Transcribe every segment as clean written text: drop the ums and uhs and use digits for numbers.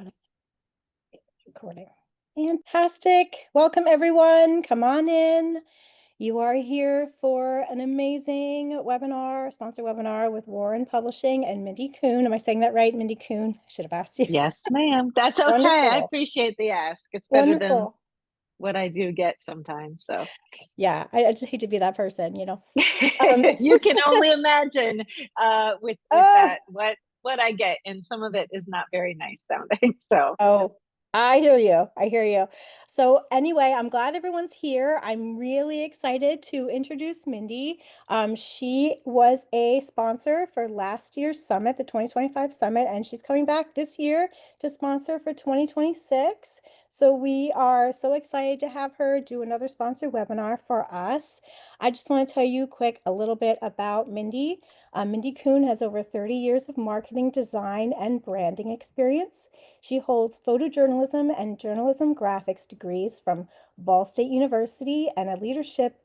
Auto recording. Fantastic. Welcome, everyone. Come on in. You are here for an amazing webinar, sponsor webinar with Warren Publishing and Mindy Kuhn. Am I saying that right, Mindy Kuhn? I should have asked you. Yes, ma'am. That's okay. I Wonderful. appreciate the ask. It's better than Wonderful. what I do get sometimes. So Yeah, I just hate to be that person, you know. Um, you can only imagine with uh, that what I get, and some of it is not very nice sounding. So Oh, I hear you. I hear you. So anyway, I'm glad everyone's here. I'm really excited to introduce Mindy. She was a sponsor for last year's summit, the 2025 summit, and she's coming back this year to sponsor for 2026. So we are so excited to have her do another sponsor webinar for us. I just want to tell you a little bit about Mindy. Mindy Kuhn has over 30 years of marketing, design, and branding experience. She holds photojournalism and journalism graphics degrees from Ball State University and a leadership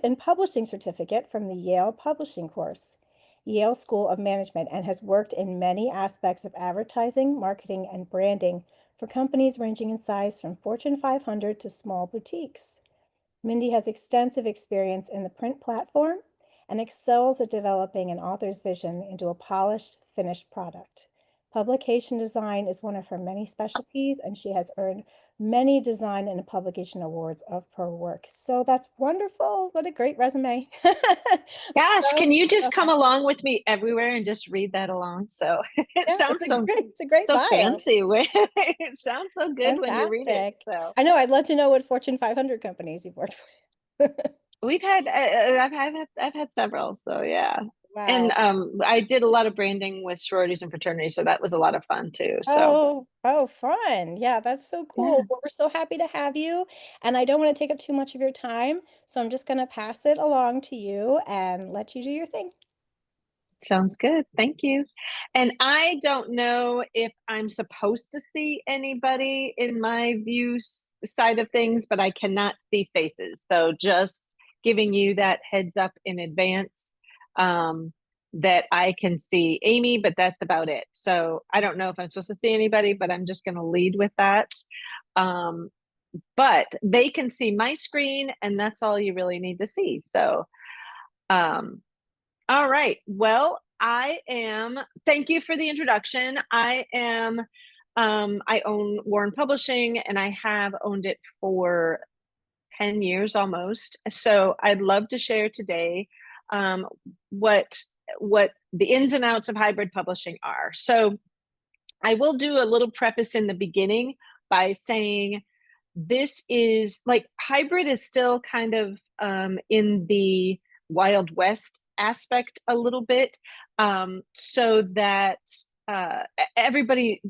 in publishing certificate from the Yale Publishing Course, Yale School of Management, and has worked in many aspects of advertising, marketing, and branding for companies ranging in size from Fortune 500 to small boutiques. Mindy has extensive experience in the print platform and excels at developing an author's vision into a polished, finished product. Publication design is one of her many specialties, and she has earned many design and publication awards of her work. So that's wonderful. What a great resume. gosh, So, can you just so come happy. along with me everywhere and just read that along? So it Yeah, sounds so it's a great so bio. fancy. It sounds so good when you read it. Fantastic. So I know, I'd love to know what Fortune 500 companies you've worked for. we've had I've had several. So yeah. And Wow. I did a lot of branding with sororities and fraternities, so that was a lot of fun too. So Oh, fun. Yeah, that's so yeah, cool. Well, we're so happy to have you. And I don't want to take up too much of your time. So I'm just going to pass it along to you and let you do your thing. sounds good. Thank you. And I don't know if I'm supposed to see anybody in my side of things, but I cannot see faces. So just giving you that heads up in advance, um, that I can see Amy, but that's about it. So I don't know if I'm supposed to see anybody, but I'm just going to lead with that. Um, but they can see my screen, and that's all you really need to see. So, um, all right. Well, thank you for the introduction. I own Warren Publishing, and I have owned it for 10 years almost. So I'd love to share today, um, what, what the ins and outs of hybrid publishing are. So I will do a little preface in the beginning by saying this is like hybrid is still kind of in the Wild West aspect a little bit, so that uh, everybody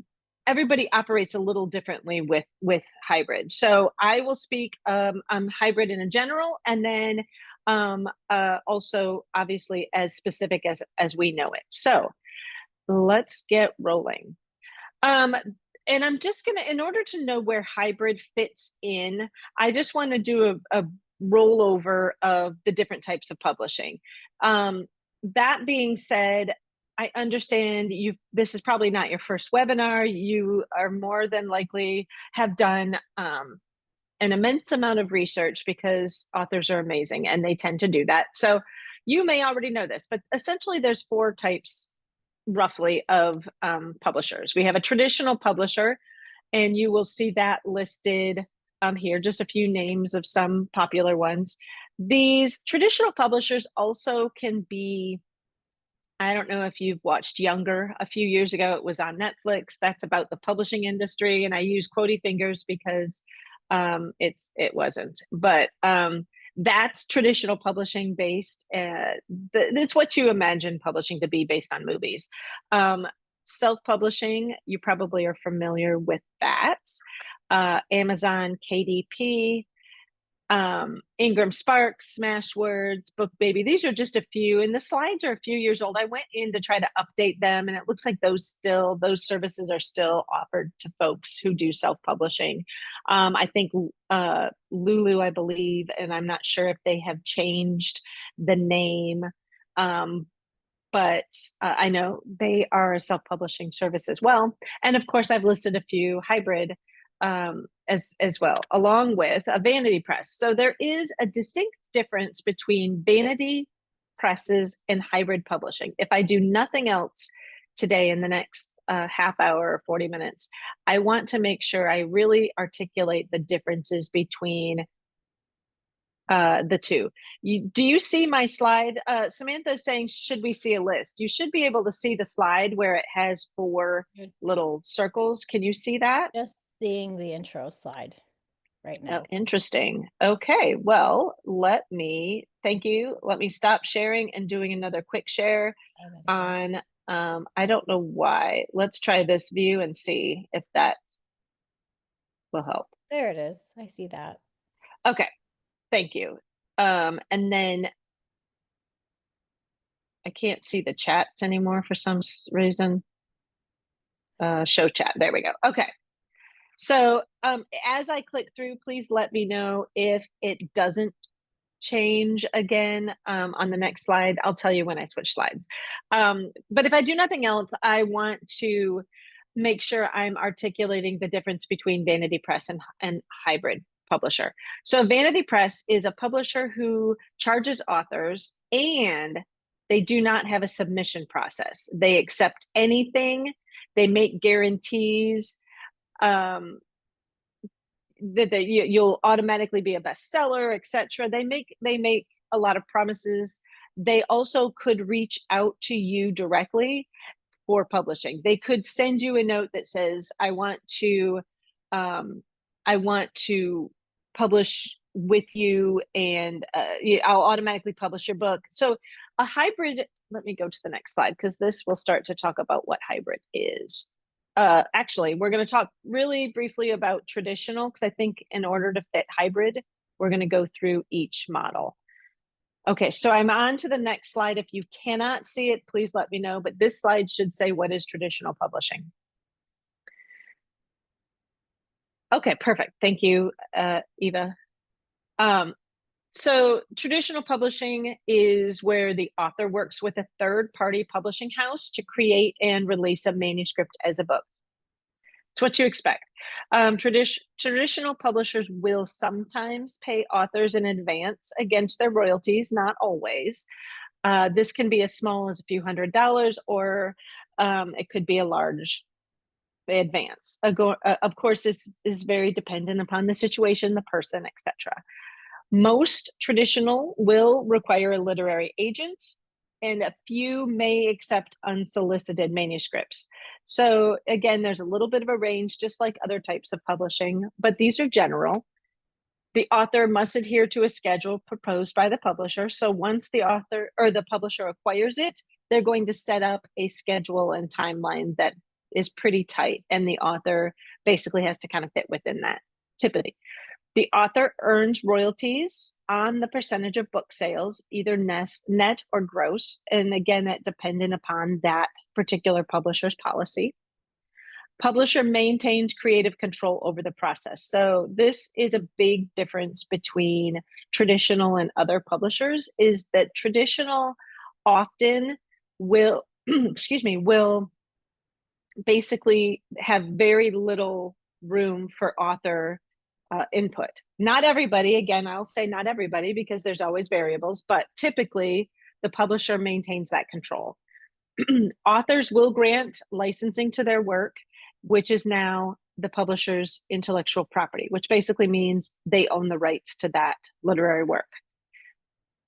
everybody operates a little differently with hybrid. So I will speak hybrid in a general, and then also obviously as specific as we know it. So let's get rolling. Um, and I'm just going to, in order to know where hybrid fits in, I just want to do a rollover of the different types of publishing. That being said, I understand this is probably not your first webinar. You are more than likely have done an immense amount of research because authors are amazing and they tend to do that. So you may already know this, but essentially there's four types roughly of publishers. We have a traditional publisher, and you will see that listed here, just a few names of some popular ones. These traditional publishers also can be, I don't know if you've watched Younger a few years ago, it was on Netflix. That's about the publishing industry. And I use quotey fingers because it wasn't, but that's traditional publishing based. It's what you imagine publishing to be based on movies. Self-publishing, you probably are familiar with that. Amazon, KDP, Ingram Sparks, Smashwords, Book Baby. These are just a few, and the slides are a few years old. I went in to try to update them, and it looks like those services are still offered to folks who do self-publishing. I think Lulu, I believe, and I'm not sure if they have changed the name. but I know they are a self-publishing service as well. And of course, I've listed a few hybrid as well, along with a vanity press. So there is a distinct difference between vanity presses and hybrid publishing. If I do nothing else today in the next half hour or 40 minutes, I want to make sure I really articulate the differences between the two. Do you see my slide? Samantha is saying, should we see a list? You should be able to see the slide where it has 4 little circles. Can you see that? Just seeing the intro slide right Oh, now. interesting. Okay, well, thank you. Let me stop sharing and doing another quick share on, I don't know why. Let's try this view and see if that will help. There it is. I see that. Okay, thank you. And then I can't see the chats anymore for some reason. Show chat. There we go. Okay. So as I click through, please let me know if it doesn't change again on the next slide. I'll tell you when I switch slides. But if I do nothing else, I want to make sure I'm articulating the difference between vanity press and hybrid publisher. So vanity press is a publisher who charges authors, and they do not have a submission process. They accept anything. They make guarantees that you'll automatically be a bestseller, etc. They make a lot of promises. They also could reach out to you directly for publishing. They could send you a note that says, I want to publish with you, and I'll automatically publish your book. So a hybrid, let me go to the next slide, because this will start to talk about what hybrid is. Actually, we're going to talk really briefly about traditional, because I think in order to fit hybrid, we're going to go through each model. Okay, so I'm on to the next slide. If you cannot see it, please let me know, but this slide should say, what is traditional publishing? Okay, perfect. Thank you, Eva. So traditional publishing is where the author works with a third-party publishing house to create and release a manuscript as a book. It's what you expect. Traditional publishers will sometimes pay authors in advance against their royalties, not always. This can be as small as a few $100s, or it could be a large advance. Of course, this is very dependent upon the situation, the person, etc. Most traditional will require a literary agent, and a few may accept unsolicited manuscripts. So again, there's a little bit of a range, just like other types of publishing, but these are general. The author must adhere to a schedule proposed by the publisher. So once the author or the publisher acquires it, they're going to set up a schedule and timeline that is pretty tight, and the author basically has to kind of fit within that, typically. The author earns royalties on the percentage of book sales, either net or gross. And again, that dependent upon that particular publisher's policy. Publisher maintains creative control over the process. So this is a big difference between traditional and other publishers, is that traditional often will, will basically have very little room for author input. Not everybody, again, I'll say not everybody, because there's always variables, but typically the publisher maintains that control. Authors will grant licensing to their work, which is now the publisher's intellectual property, which basically means they own the rights to that literary work.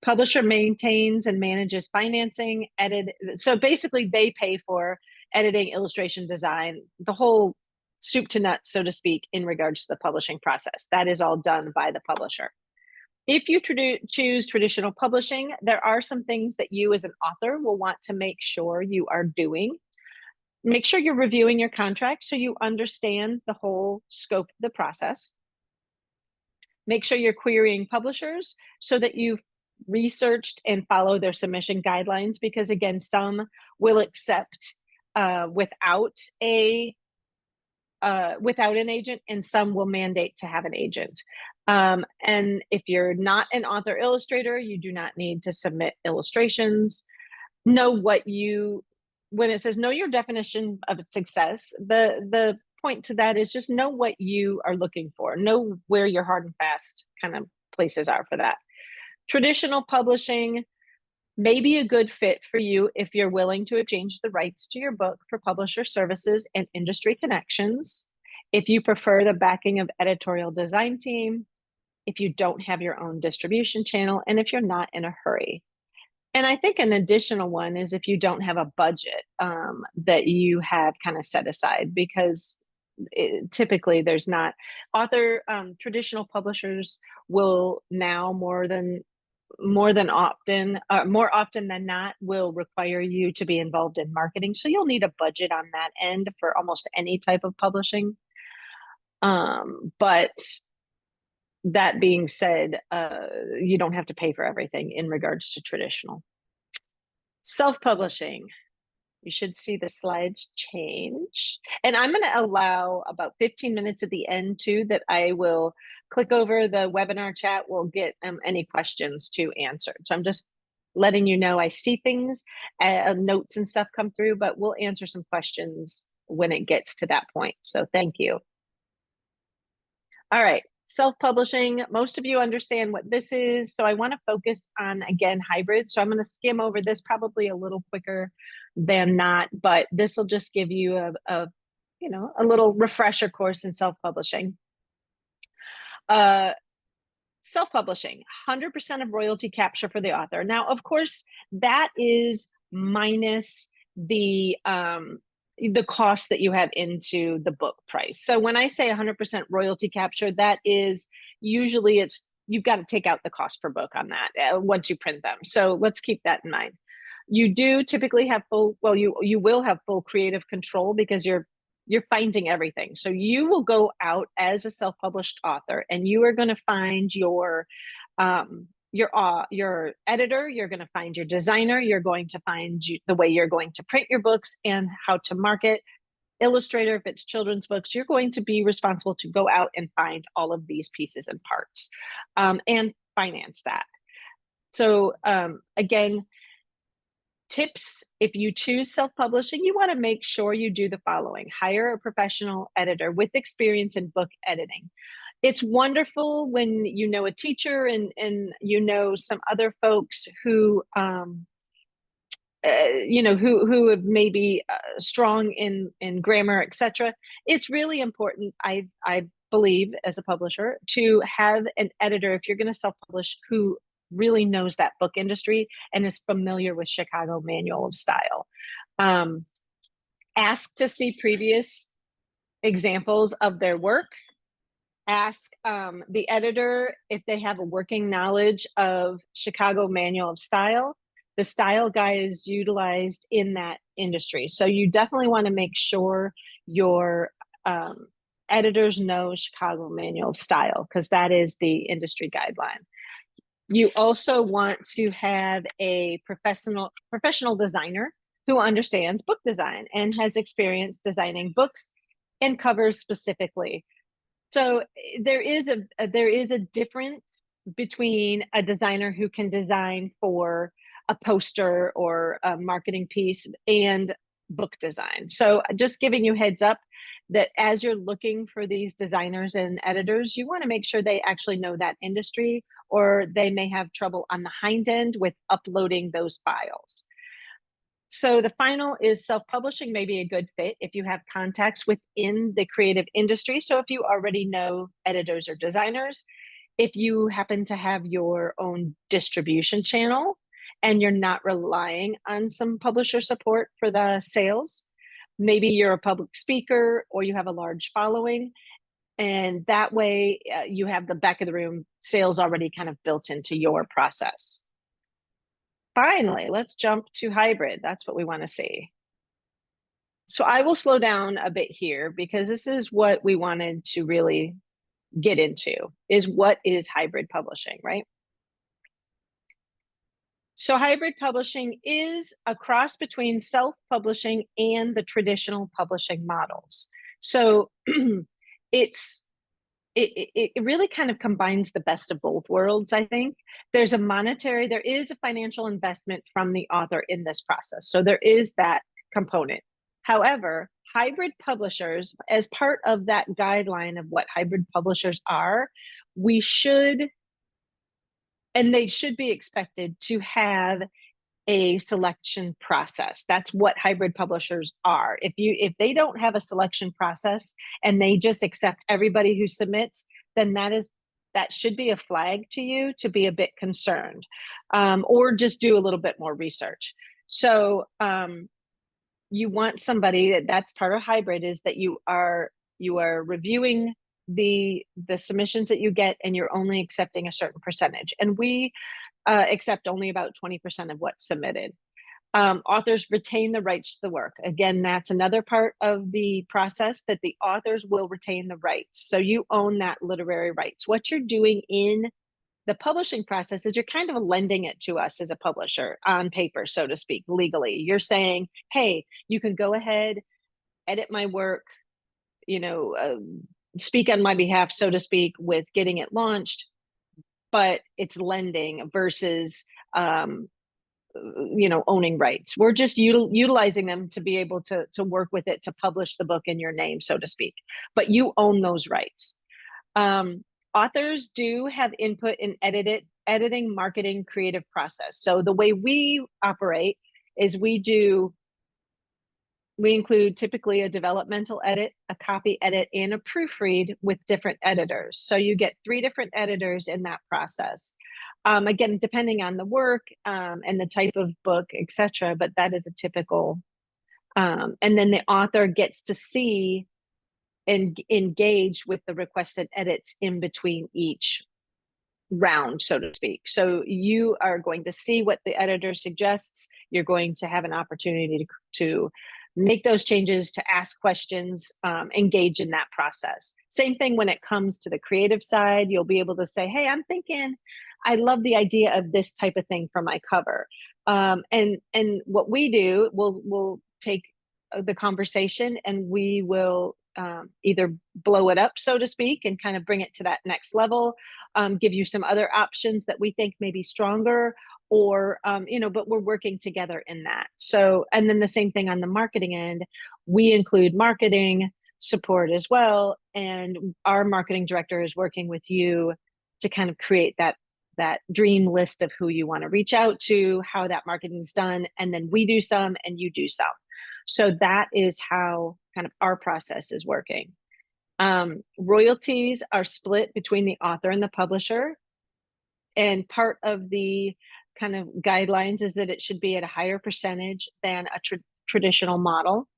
Publisher maintains and manages financing, so basically they pay for editing, illustration, design, the whole soup to nuts, so to speak, in regards to the publishing process. That is all done by the publisher. If you choose traditional publishing, there are some things that you as an author will want to make sure you are doing. Make sure you're reviewing your contract so you understand the whole scope of the process. Make sure you're querying publishers so that you've researched and follow their submission guidelines, because again, some will accept without an agent, and some will mandate to have an agent. And if you're not an author illustrator, you do not need to submit illustrations. know what you, when it says know your definition of success, the point to that is just know what you are looking for, know where your hard and fast kind of places are for that. Traditional publishing may be a good fit for you if you're willing to exchange the rights to your book for publisher services and industry connections, if you prefer the backing of editorial design team, if you don't have your own distribution channel, and if you're not in a hurry. And I think an additional one is if you don't have a budget that you have kind of set aside, because typically there's not traditional publishers will now more often than not will require you to be involved in marketing. So you'll need a budget on that end for almost any type of publishing. But that being said, you don't have to pay for everything in regards to traditional. Self-publishing. You should see the slides change. And I'm going to allow about 15 minutes at the end too, that I will click over the webinar chat. We'll get any questions to answer. So I'm just letting you know I see things, notes and stuff come through, but we'll answer some questions when it gets to that point. So thank you. All right. Self-publishing, most of you understand what this is. So I want to focus on, again, hybrid. So I'm going to skim over this probably a little quicker than not, but this will just give you a little refresher course in self-publishing. Self-publishing, 100% of royalty capture for the author. Now, of course, that is minus the cost that you have into the book price. So when I say 100% royalty capture, that is usually you've got to take out the cost per book on that once you print them. So let's keep that in mind. You do typically have you will have full creative control because you're finding everything. So you will go out as a self-published author and you are going to find your editor, you're going to find your designer, you're going to find the way you're going to print your books and how to market. Illustrator, if it's children's books, you're going to be responsible to go out and find all of these pieces and parts and finance that. So again, tips, if you choose self-publishing, you want to make sure you do the following. Hire a professional editor with experience in book editing. It's wonderful when you know a teacher and you know some other folks who who have maybe strong in grammar, etc. It's really important, I believe, as a publisher, to have an editor, if you're going to self-publish, who really knows that book industry and is familiar with Chicago Manual of Style. Ask to see previous examples of their work. Ask the editor if they have a working knowledge of Chicago Manual of Style. The style guide is utilized in that industry. So you definitely want to make sure your editors know Chicago Manual of Style, because that is the industry guideline. You also want to have a professional designer who understands book design and has experience designing books and covers specifically. So there is a difference between a designer who can design for a poster or a marketing piece and book design. So just giving you heads up that as you're looking for these designers and editors, you want to make sure they actually know that industry, or they may have trouble on the hind end with uploading those files. So the final is self-publishing may be a good fit if you have contacts within the creative industry. So if you already know editors or designers, if you happen to have your own distribution channel and you're not relying on some publisher support for the sales, maybe you're a public speaker or you have a large following, and that way you have the back of the room sales already kind of built into your process. Finally, let's jump to hybrid. That's what we want to see. So I will slow down a bit here because this is what we wanted to really get into, is what is hybrid publishing, right? So hybrid publishing is a cross between self-publishing and the traditional publishing models. So it's it really kind of combines the best of both worlds, I think. There is a financial investment from the author in this process. So there is that component. However, hybrid publishers, as part of that guideline of what hybrid publishers are, we should, and they should be expected to have a selection process. That's what hybrid publishers are. If they don't have a selection process and they just accept everybody who submits, then that should be a flag to you to be a bit concerned, or just do a little bit more research. So you want somebody that's part of hybrid, is that you are reviewing the submissions that you get, and you're only accepting a certain percentage. And we accept only about 20% of what's submitted. Authors retain the rights to the work. Again, that's another part of the process, that the authors will retain the rights. So you own that literary rights. What you're doing in the publishing process is you're kind of lending it to us as a publisher on paper, so to speak, legally. You're saying, hey, you can go ahead, edit my work, speak on my behalf, so to speak, with getting it launched, but it's lending versus owning rights. We're just utilizing them to be able to work with it, to publish the book in your name, so to speak, but you own those rights. Authors do have input in editing, marketing, creative process. So the way we operate is we include typically a developmental edit, a copy edit, and a proofread with different editors. So you get 3 different editors in that process. Again, depending on the work and the type of book, etc. But that is a typical. And then the author gets to see and engage with the requested edits in between each round, so to speak. So you are going to see what the editor suggests. You're going to have an opportunity to make those changes, to ask questions, engage in that process. Same thing when it comes to the creative side. You'll be able to say, hey, I'm thinking, I love the idea of this type of thing for my cover. And what we do, we'll take the conversation and we will either blow it up, so to speak, and kind of bring it to that next level, give you some other options that we think may be stronger, or but we're working together in that. So, and then the same thing on the marketing end, we include marketing support as well, and our marketing director is working with you to kind of create that dream list of who you want to reach out to, how that marketing is done, and then we do some and you do some. So that is how kind of our process is working. Royalties are split between the author and the publisher, and part of the kind of guidelines is that it should be at a higher percentage than a traditional model.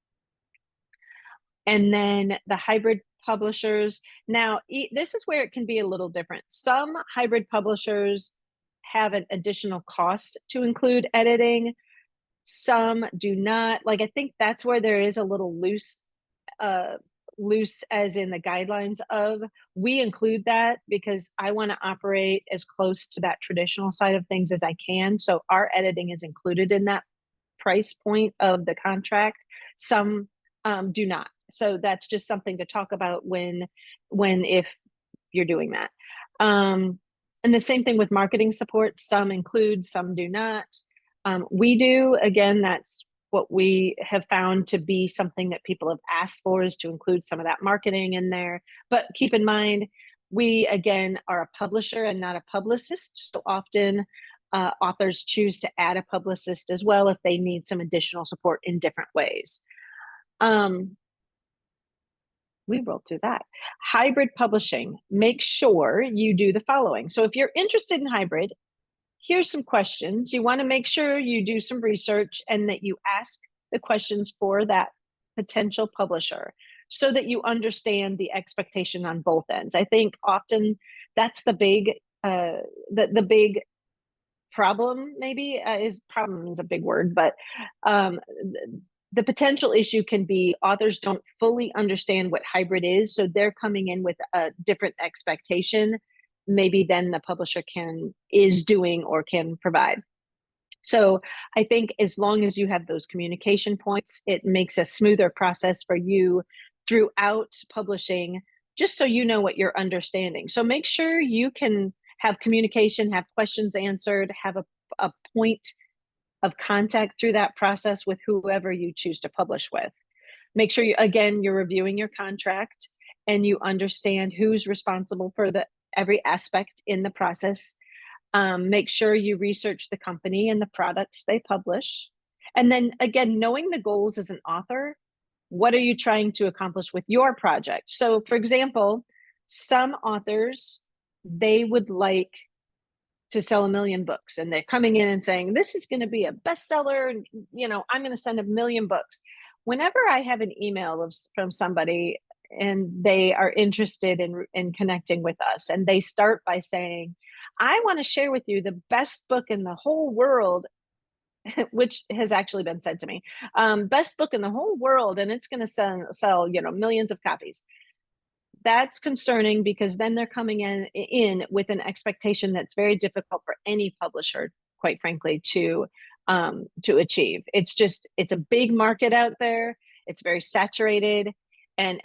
And then the hybrid publishers, now this is where it can be a little different. Some hybrid publishers have an additional cost to include editing. Some do not. Like, I think that's where there is a little loose as in the guidelines of, we include that because I want to operate as close to that traditional side of things as I can. So our editing is included in that price point of the contract. Some do not. So that's just something to talk about if you're doing that. And the same thing with marketing support. Some include, some do not. We do. Again, that's what we have found to be something that people have asked for, is to include some of that marketing in there. But keep in mind, we, again, are a publisher and not a publicist. So often authors choose to add a publicist as well if they need some additional support in different ways. We rolled through that. Hybrid publishing, make sure you do the following. So if you're interested in hybrid, here's some questions. You want to make sure you do some research and that you ask the questions for that potential publisher so that you understand the expectation on both ends. I think often that's the big big problem, maybe problem is a big word, but the potential issue can be authors don't fully understand what hybrid is, so they're coming in with a different expectation maybe than the publisher is doing or can provide. So I think as long as you have those communication points, it makes a smoother process for you throughout publishing just so you know what you're understanding. So make sure you can have communication, have questions answered, have a point of contact through that process with whoever you choose to publish with. Make sure you're reviewing your contract and you understand who's responsible for every aspect in the process. Make sure you research the company and the products they publish. And then again, knowing the goals as an author, what are you trying to accomplish with your project? So for example, some authors, they would like to sell 1 million books, and they're coming in and saying, this is going to be a bestseller, and I'm going to send 1 million books. Whenever I have an email from somebody and they are interested in connecting with us, and they start by saying, I want to share with you the best book in the whole world, which has actually been said to me, best book in the whole world, and it's going to sell millions of copies. That's concerning, because then they're coming in with an expectation that's very difficult for any publisher, quite frankly, to achieve. It's a big market out there. It's very saturated, and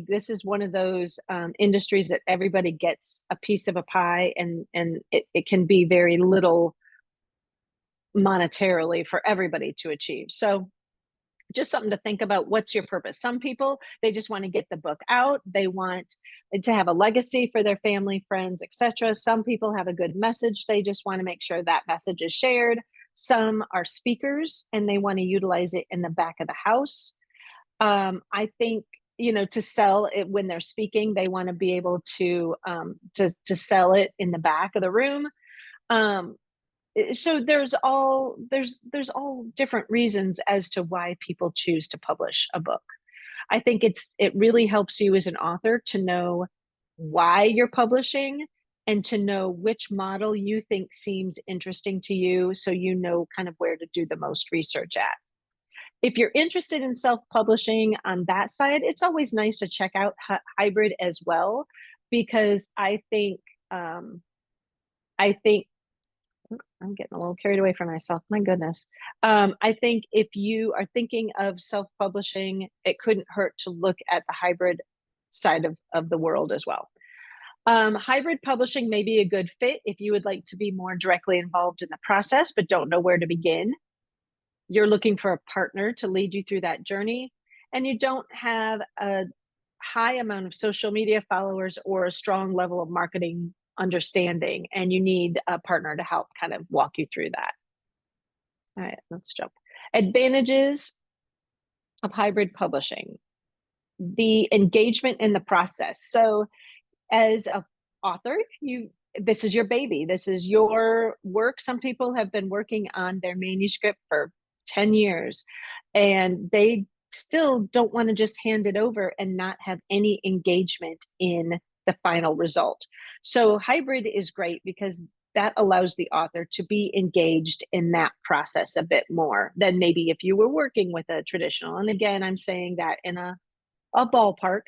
this is one of those industries that everybody gets a piece of a pie, and it can be very little monetarily for everybody to achieve. So just something to think about. What's your purpose? Some people, they just want to get the book out. They want to have a legacy for their family, friends, etc. Some people have a good message. They just want to make sure that message is shared. Some are speakers and they want to utilize it in the back of the house. I think, to sell it when they're speaking, they want to be able to sell it in the back of the room. So there's all different reasons as to why people choose to publish a book. I think it really helps you as an author to know why you're publishing and to know which model you think seems interesting to you, so you know kind of where to do the most research at. If you're interested in self-publishing on that side, it's always nice to check out hybrid as well, because I think I'm getting a little carried away from myself. My goodness. I think if you are thinking of self-publishing, it couldn't hurt to look at the hybrid side of the world as well. Hybrid publishing may be a good fit if you would like to be more directly involved in the process, but don't know where to begin. You're looking for a partner to lead you through that journey, and you don't have a high amount of social media followers or a strong level of marketing understanding, and you need a partner to help kind of walk you through that. All right, let's jump. Advantages of hybrid publishing. The engagement in the process. So as an author, this is your baby. This is your work. Some people have been working on their manuscript for 10 years, and they still don't want to just hand it over and not have any engagement in the final result. So hybrid is great because that allows the author to be engaged in that process a bit more than maybe if you were working with a traditional. And again, I'm saying that in a ballpark.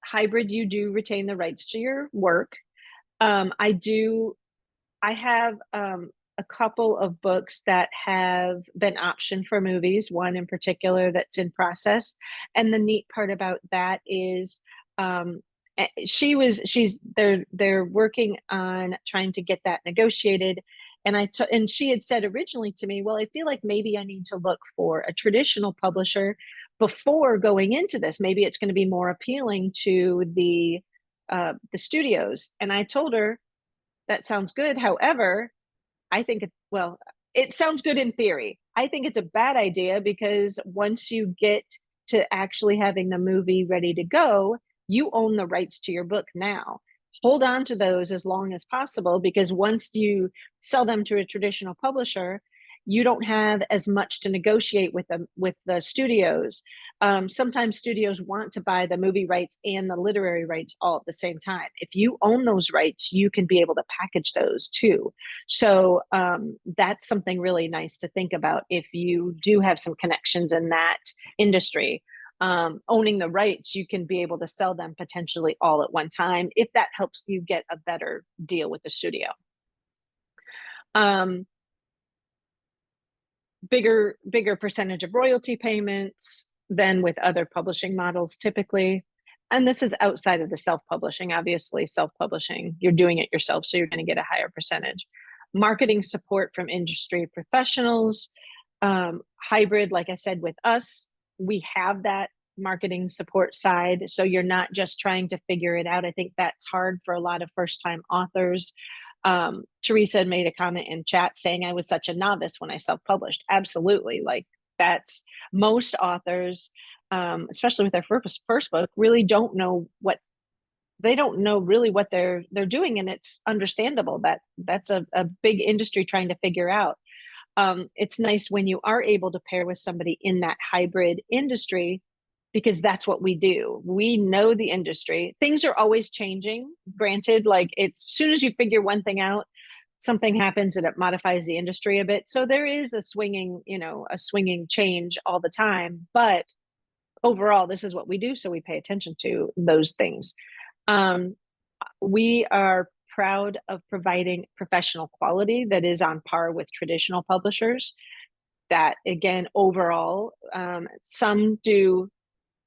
Hybrid, you do retain the rights to your work. I have a couple of books that have been optioned for movies, one in particular that's in process. And the neat part about that is they're working on trying to get that negotiated. And she had said originally to me, well, I feel like maybe I need to look for a traditional publisher before going into this. Maybe it's going to be more appealing to the studios. And I told her, that sounds good. However, I think it sounds good in theory. I think it's a bad idea, because once you get to actually having the movie ready to go, you own the rights to your book now. Hold on to those as long as possible, because once you sell them to a traditional publisher, you don't have as much to negotiate with the studios. Sometimes studios want to buy the movie rights and the literary rights all at the same time. If you own those rights, you can be able to package those too. So that's something really nice to think about if you do have some connections in that industry. Owning the rights, you can be able to sell them potentially all at one time if that helps you get a better deal with the studio. Bigger percentage of royalty payments than with other publishing models typically. and this is outside of the self-publishing, obviously self-publishing, you're doing it yourself, so you're going to get a higher percentage. Marketing support from industry professionals, hybrid, like I said, with us, we have that marketing support side. So you're not just trying to figure it out. I think that's hard for a lot of first-time authors. Teresa had made a comment in chat saying I was such a novice when I self-published. Absolutely. Like that's most authors, especially with their first book, really don't know what they don't know really what they're doing, and it's understandable that that's a big industry trying to figure out. It's nice when you are able to pair with somebody in that hybrid industry, because that's what we do. We know the industry. Things are always changing. Granted, like it's as soon as you figure one thing out, something happens and it modifies the industry a bit. So there is a swinging, a swinging change all the time. But overall, this is what we do. So we pay attention to those things. We are proud of providing professional quality that is on par with traditional publishers. That again, overall, some do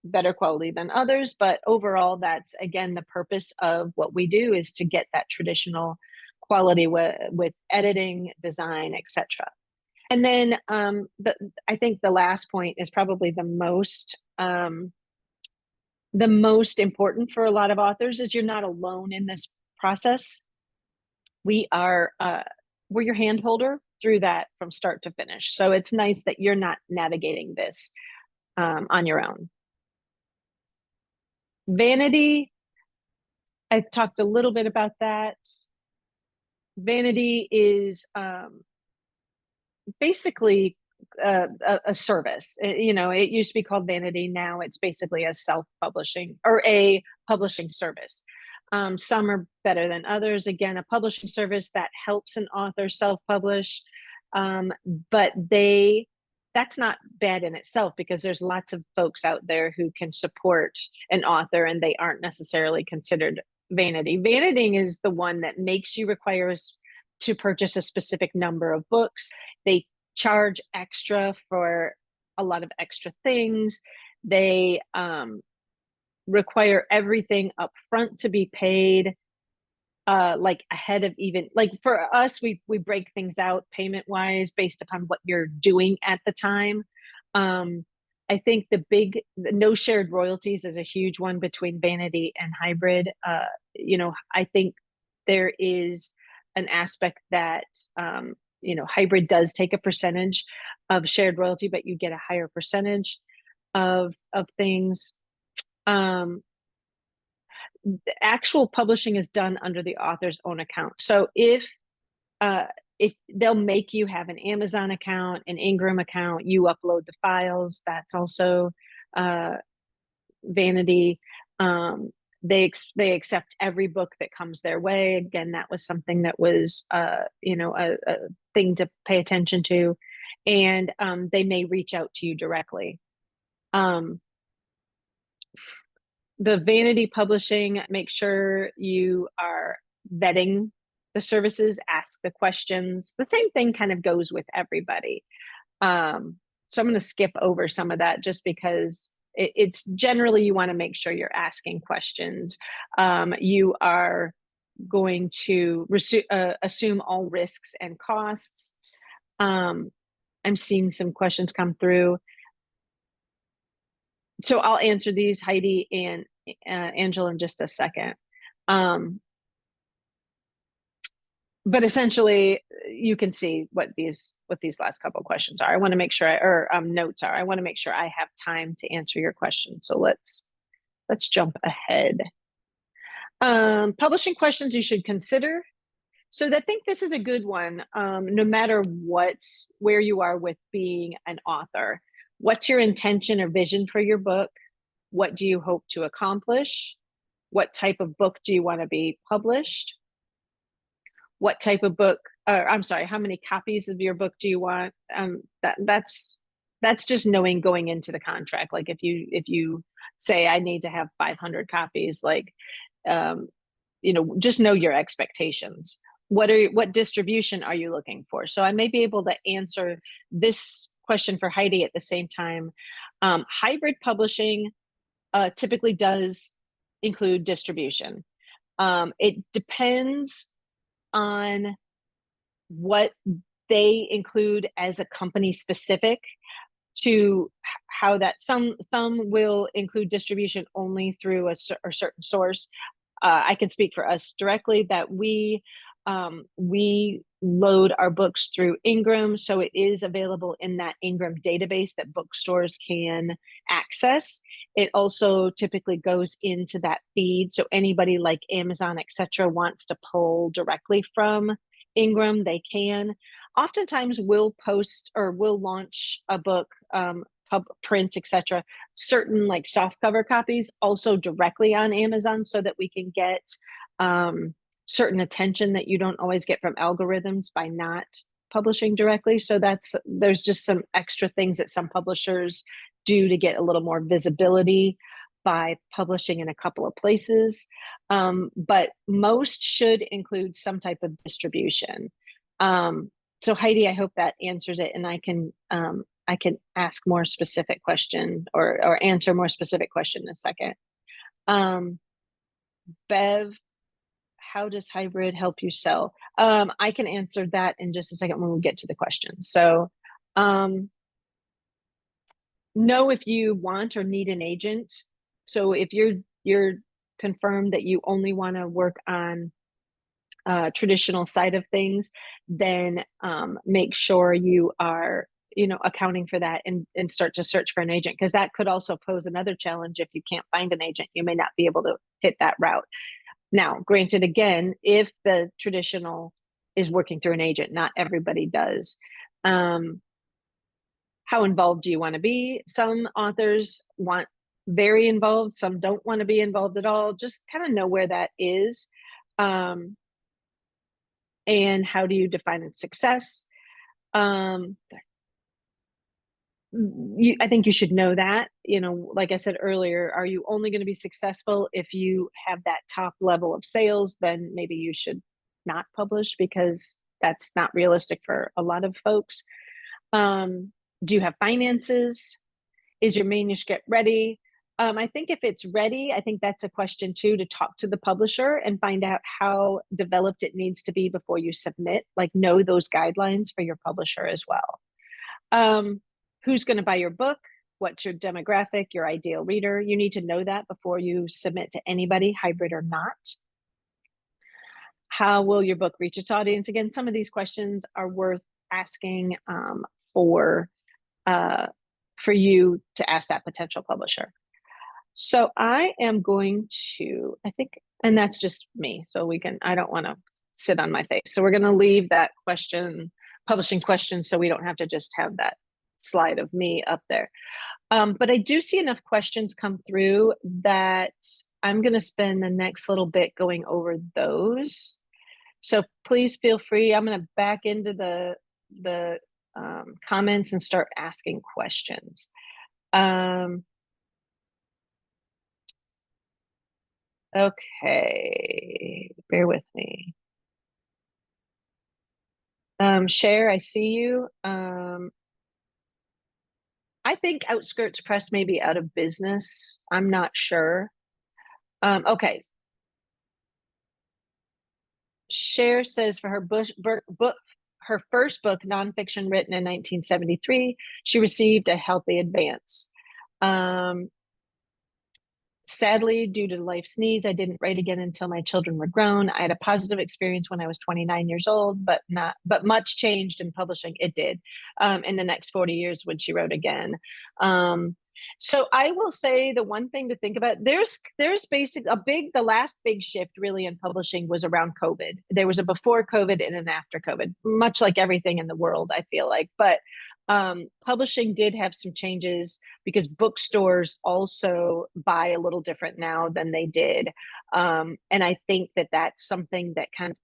better quality than others, but overall, that's again the purpose of what we do, is to get that traditional quality with editing, design, etc. And then I think the last point is probably the most important for a lot of authors, is you're not alone in this process. We're your hand holder through that from start to finish. So it's nice that you're not navigating this on your own. Vanity, I talked a little bit about that. Vanity is basically a service. It used to be called Vanity. Now it's basically a self-publishing or a publishing service. Some are better than others. Again, a publishing service that helps an author self-publish, but that's not bad in itself, because there's lots of folks out there who can support an author and they aren't necessarily considered vanity. Vanity is the one that makes you require us to purchase a specific number of books. They charge extra for a lot of extra things. They require everything up front to be paid, like ahead of, even like for us, we break things out payment wise based upon what you're doing at the time. I think the no shared royalties is a huge one between vanity and hybrid. I think there is an aspect that hybrid does take a percentage of shared royalty, but you get a higher percentage of things. The actual publishing is done under the author's own account. So if they'll make you have an Amazon account, an Ingram account, you upload the files, that's also vanity. They accept every book that comes their way. Again, that was something that was a thing to pay attention to, and they may reach out to you directly. The vanity publishing, make sure you are vetting the services, ask the questions. The same thing kind of goes with everybody. So I'm going to skip over some of that just because it's generally you want to make sure you're asking questions. You are going to assume all risks and costs. I'm seeing some questions come through. So I'll answer these, Heidi and Angela, in just a second. But essentially, you can see what these last couple of questions are. I want to make sure, notes are. I want to make sure I have time to answer your questions. So let's jump ahead. Publishing questions you should consider. So I think this is a good one. No matter where you are with being an author. What's your intention or vision for your book? What do you hope to accomplish? What type of book do you want to be published? What type of book, how many copies of your book do you want? That's just knowing going into the contract. Like if you say I need to have 500 copies, like, just know your expectations. What distribution are you looking for? So I may be able to answer this question for Heidi at the same time. Hybrid publishing typically does include distribution. It depends on what they include as a company specific to how that some will include distribution only through a certain source. I can speak for us directly that we load our books through Ingram, so it is available in that Ingram database that bookstores can access. It also typically goes into that feed, so anybody like Amazon, etc., wants to pull directly from Ingram, they can. Oftentimes, we'll post or we'll launch a book, print, etc., certain like soft cover copies also directly on Amazon so that we can get certain attention that you don't always get from algorithms by not publishing directly. So there's just some extra things that some publishers do to get a little more visibility by publishing in a couple of places. But most should include some type of distribution. So Heidi, I hope that answers it, and I can ask more specific question or answer more specific question in a second. Bev, how does hybrid help you sell? I can answer that in just a second when we get to the question. So know if you want or need an agent. So if you're confirmed that you only want to work on traditional side of things, then make sure you are accounting for that and start to search for an agent, because that could also pose another challenge. If you can't find an agent, you may not be able to hit that route. Now, granted, again, if the traditional is working through an agent, not everybody does. How involved do you want to be? Some authors want very involved, some don't want to be involved at all. Just kind of know where that is. And how do you define success? I think you should know that, like I said earlier, are you only going to be successful if you have that top level of sales? Then maybe you should not publish, because that's not realistic for a lot of folks. Do you have finances? Is your manuscript ready? I think if it's ready, I think that's a question too, to talk to the publisher and find out how developed it needs to be before you submit. Like, know those guidelines for your publisher as well. Who's going to buy your book? What's your demographic, your ideal reader? You need to know that before you submit to anybody, hybrid or not. How will your book reach its audience? Again, some of these questions are worth asking for you to ask that potential publisher. So I am going to, I think, and that's just me, so I don't want to sit on my face. So we're going to leave that publishing question, so we don't have to just have that slide of me up there. But I do see enough questions come through that I'm going to spend the next little bit going over those. So please feel free. I'm going to back into the comments and start asking questions. Okay, bear with me. Cher, I see you. I think Outskirts Press may be out of business. I'm not sure. Okay. Cher says for her her first book, nonfiction, written in 1973, she received a healthy advance. Sadly, due to life's needs, I didn't write again until my children were grown. I had a positive experience when I was 29 years old, but much changed in publishing. It did in the next 40 years when she wrote again. So I will say the one thing to think about, there's the last big shift really in publishing was around COVID. There was a before COVID and an after COVID, much like everything in the world, I feel like. But publishing did have some changes because bookstores also buy a little different now than they did. And I think that that's something that kind of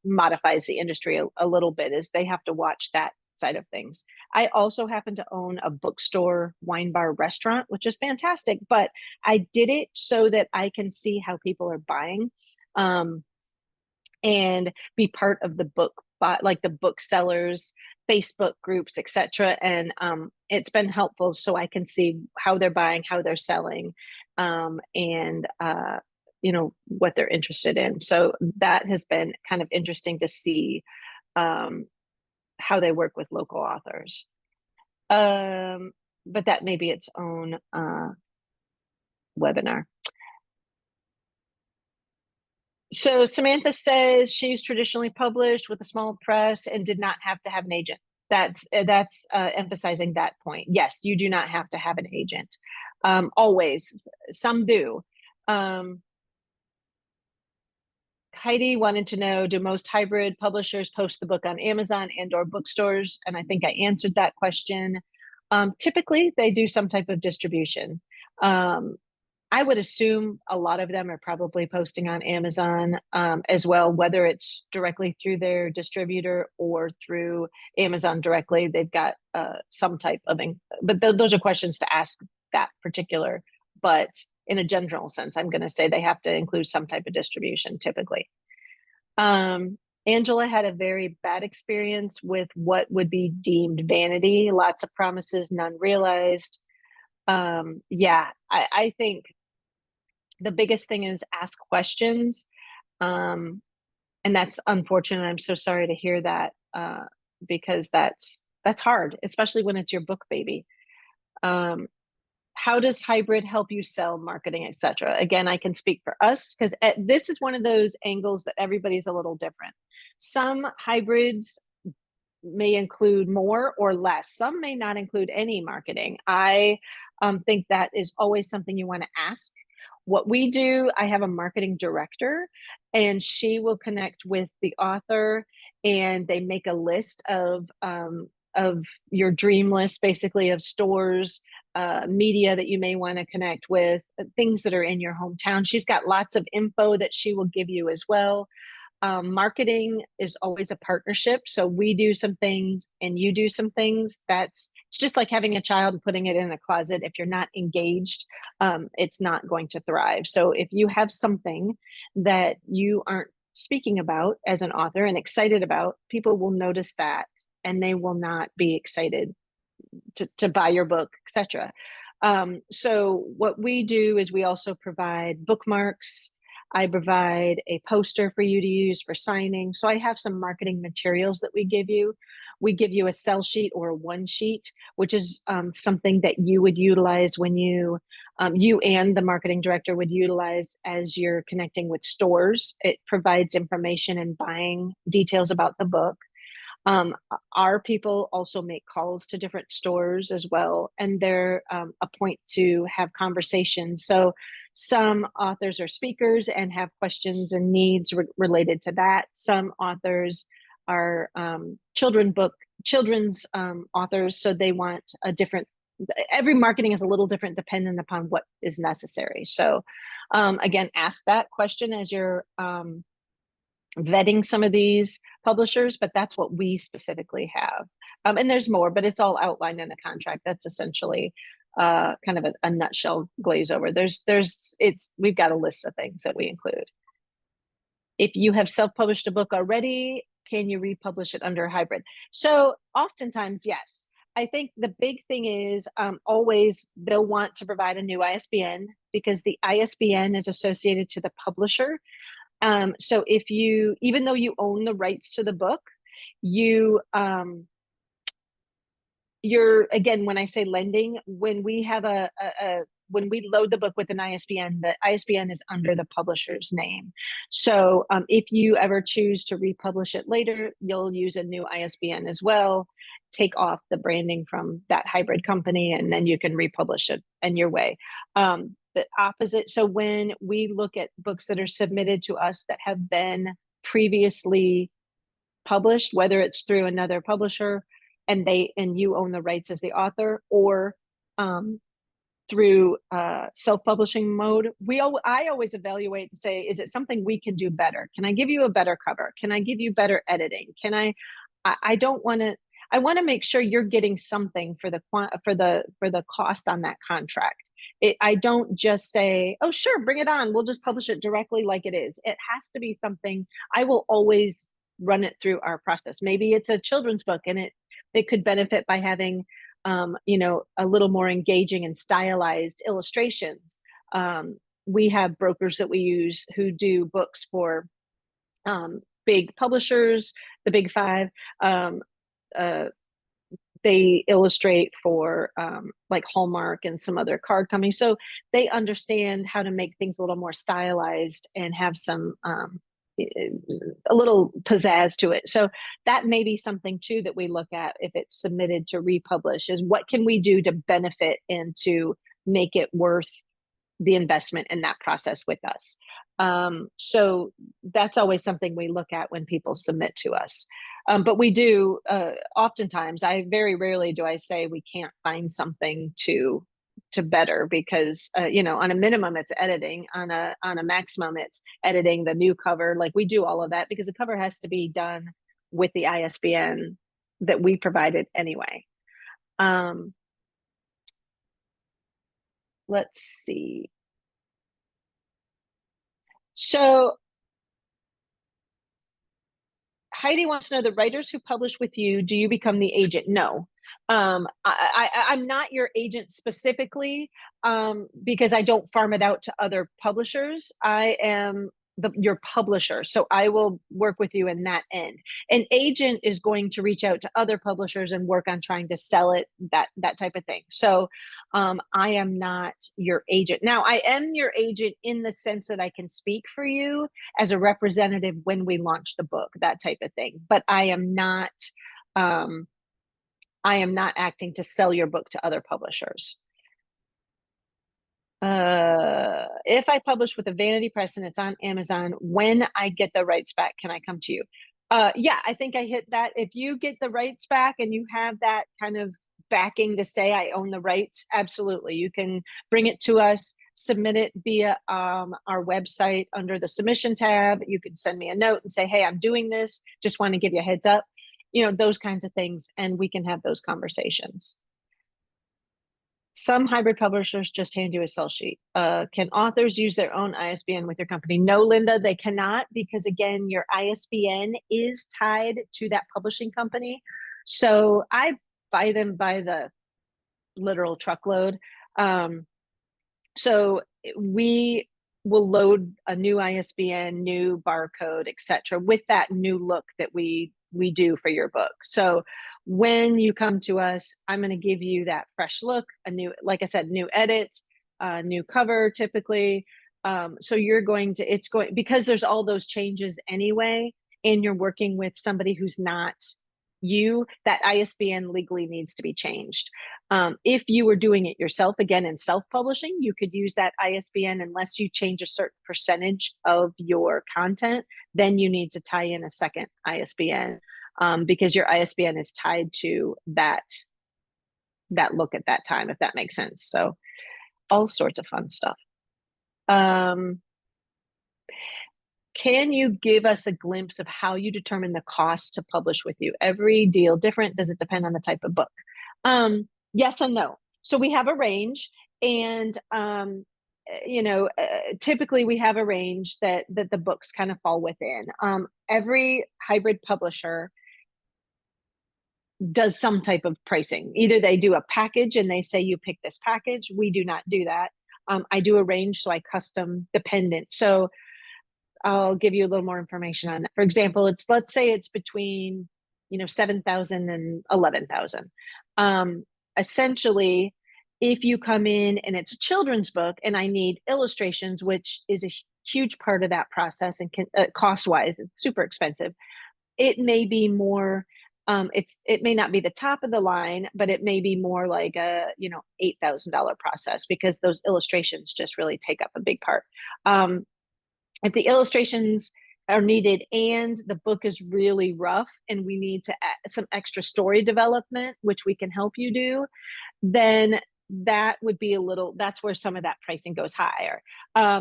modifies the industry a little bit, is they have to watch that side of things. I also happen to own a bookstore, wine bar, restaurant, which is fantastic, but I did it so that I can see how people are buying and be part of the book, like the booksellers, Facebook groups, etc. And it's been helpful so I can see how they're buying, how they're selling, and what they're interested in. So that has been kind of interesting to see how they work with local authors. But that may be its own webinar. So Samantha says she's traditionally published with a small press and did not have to have an agent. That's emphasizing that point. Yes, you do not have to have an agent. Always, some do. Heidi wanted to know, do most hybrid publishers post the book on Amazon and/or bookstores? And I think I answered that question. Typically, they do some type of distribution. I would assume a lot of them are probably posting on Amazon as well, whether it's directly through their distributor or through Amazon directly. They've got some type of, but those are questions to ask that particular. But in a general sense, I'm going to say they have to include some type of distribution typically. Angela had a very bad experience with what would be deemed vanity, lots of promises, none realized. Yeah, I think the biggest thing is ask questions. And that's unfortunate. I'm so sorry to hear that because that's hard, especially when it's your book baby. How does hybrid help you sell, marketing, etc.? Again, I can speak for us because this is one of those angles that everybody's a little different. Some hybrids may include more or less. Some may not include any marketing. I think that is always something you want to ask. What we do, I have a marketing director, and she will connect with the author, and they make a list of your dream list, basically, of stores, media that you may want to connect with, things that are in your hometown. She's got lots of info that she will give you as well. Marketing is always a partnership. So we do some things and you do some things. It's just like having a child and putting it in a closet. If you're not engaged, it's not going to thrive. So if you have something that you aren't speaking about as an author and excited about, people will notice that and they will not be excited to buy your book, etc. So what we do is we also provide bookmarks. I provide a poster for you to use for signing. So I have some marketing materials that we give you. We give you a sell sheet or a one sheet, which is something that you would utilize when you and the marketing director would utilize as you're connecting with stores. It provides information and buying details about the book. Our people also make calls to different stores as well, and they're a point to have conversations. So some authors are speakers and have questions and needs related to that. Some authors are children's authors, so they want a different, every marketing is a little different depending upon what is necessary. So again, ask that question as you're vetting some of these publishers, but that's what we specifically have. And there's more, but it's all outlined in the contract. That's essentially kind of a nutshell glaze over. We've got a list of things that we include. If you have self-published a book already, can you republish it under a hybrid? So oftentimes, yes. I think the big thing is always they'll want to provide a new ISBN because the ISBN is associated to the publisher. So if you, even though you own the rights to the book, you're, again, when I say lending, when we have when we load the book with an ISBN, the ISBN is under the publisher's name. So if you ever choose to republish it later, you'll use a new ISBN as well, take off the branding from that hybrid company, and then you can republish it in your way. The opposite. So when we look at books that are submitted to us that have been previously published, whether it's through another publisher and you own the rights as the author, or through self-publishing mode, I always evaluate to say, is it something we can do better? Can I give you a better cover? Can I give you better editing? I don't want to. I want to make sure you're getting something for the cost on that contract. I don't just say, oh, sure, bring it on. We'll just publish it directly like it is. It has to be something. I will always run it through our process. Maybe it's a children's book and it could benefit by having, a little more engaging and stylized illustrations. we have brokers that we use who do books for big publishers, the big five. They illustrate for like Hallmark and some other card companies. So they understand how to make things a little more stylized and have some a little pizzazz to it. So that may be something too that we look at if it's submitted to republish, is what can we do to benefit and to make it worth the investment in that process with us. So that's always something we look at when people submit to us. But we do, oftentimes, very rarely do I say we can't find something to better, because on a minimum it's editing, on a maximum it's editing the new cover. Like, we do all of that because the cover has to be done with the ISBN that we provided anyway. Let's see. So Heidi wants to know, the writers who publish with you, do you become the agent? No. I'm not your agent specifically, because I don't farm it out to other publishers. I am your publisher. So I will work with you in that end. An agent is going to reach out to other publishers and work on trying to sell it, that type of thing. So I am not your agent. Now, I am your agent in the sense that I can speak for you as a representative when we launch the book, that type of thing. But I am not acting to sell your book to other publishers. If I publish with a vanity press and it's on Amazon, when I get the rights back, can I come to you? Yeah, I think I hit that. If you get the rights back and you have that kind of backing to say I own the rights, absolutely. You can bring it to us, submit it via our website under the submission tab. You can send me a note and say, hey, I'm doing this. Just want to give you a heads up. Those kinds of things. And we can have those conversations. Some hybrid publishers just hand you a sell sheet. Can authors use their own ISBN with your company? No, Linda, they cannot, because again, your ISBN is tied to that publishing company. So I buy them by the literal truckload. So we will load a new ISBN, new barcode, etc., with that new look that we do for your book. So when you come to us, I'm going to give you that fresh look, a new, like I said, new edit, new cover typically. So because there's all those changes anyway, and you're working with somebody who's not you, that ISBN legally needs to be changed. If you were doing it yourself, again, in self-publishing, you could use that ISBN unless you change a certain percentage of your content. Then you need to tie in a second ISBN, because your ISBN is tied to that look at that time, if that makes sense. So all sorts of fun stuff. Can you give us a glimpse of how you determine the cost to publish with you? Every deal different. Does it depend on the type of book? Yes and no. So we have a range, and typically we have a range that the books kind of fall within. Every hybrid publisher does some type of pricing. Either they do a package and they say you pick this package. We do not do that. I do a range, so I custom dependent. So I'll give you a little more information on that. For example, let's say it's between $7,000 and $11,000. Essentially, if you come in and it's a children's book and I need illustrations, which is a huge part of that process and cost-wise, it's super expensive. It may be more. It may not be the top of the line, but it may be more like a $8,000 process, because those illustrations just really take up a big part. If the illustrations are needed and the book is really rough and we need to add some extra story development, which we can help you do, then that would be that's where some of that pricing goes higher.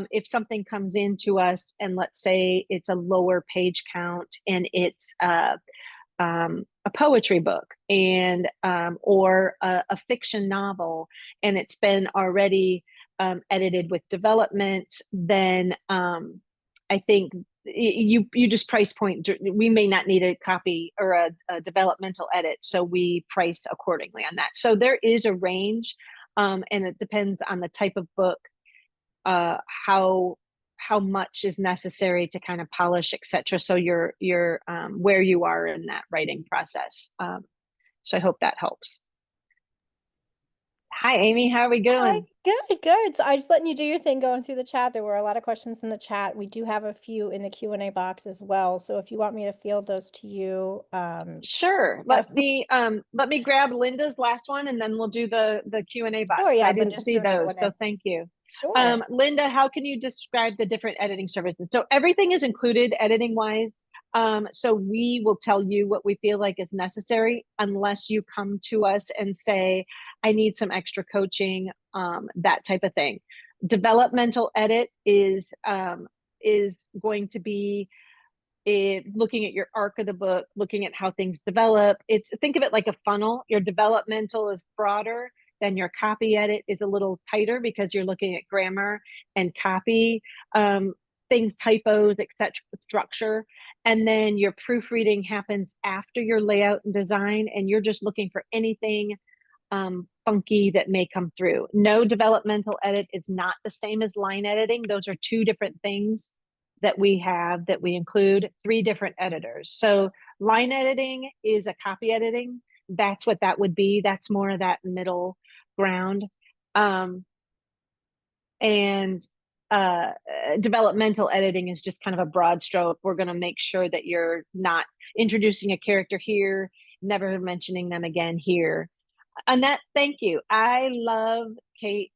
If something comes into us and let's say it's a lower page count and it's a poetry book and or a fiction novel, and it's been already edited with development, then I think you just price point. We may not need a copy or a developmental edit, so we price accordingly on that. So there is a range, and it depends on the type of book. how much is necessary to kind of polish, etc. So you're where you are in that writing process. So I hope that helps. Hi, Amy. How are we Hi, doing? good, good. So I just letting you do your thing going through the chat. There were a lot of questions in the chat. We do have a few in the Q&A box as well. So if you want me to field those to you, Sure. yeah, Let me grab Linda's last one, and then we'll do the Q&A sure, box. I yeah, then didn't just see do another one those, so in. thank you. Sure. Linda, how can you describe the different editing services? So everything is included editing wise. So we will tell you what we feel like is necessary unless you come to us and say, I need some extra coaching, that type of thing. Developmental edit is going to be looking at your arc of the book, looking at how things develop. It's think of it like a funnel. Your developmental is broader, then your copy edit is a little tighter because you're looking at grammar and copy, things, typos, etc., structure. And then your proofreading happens after your layout and design, and you're just looking for anything funky that may come through. No, developmental edit is not the same as line editing. Those are two different things that we have that we include, three different editors. So line editing is a copy editing. That's what that would be. That's more of that middle ground. And developmental editing is just kind of a broad stroke. We're going to make sure that you're not introducing a character here, never mentioning them again here. Annette, thank you. I love Katie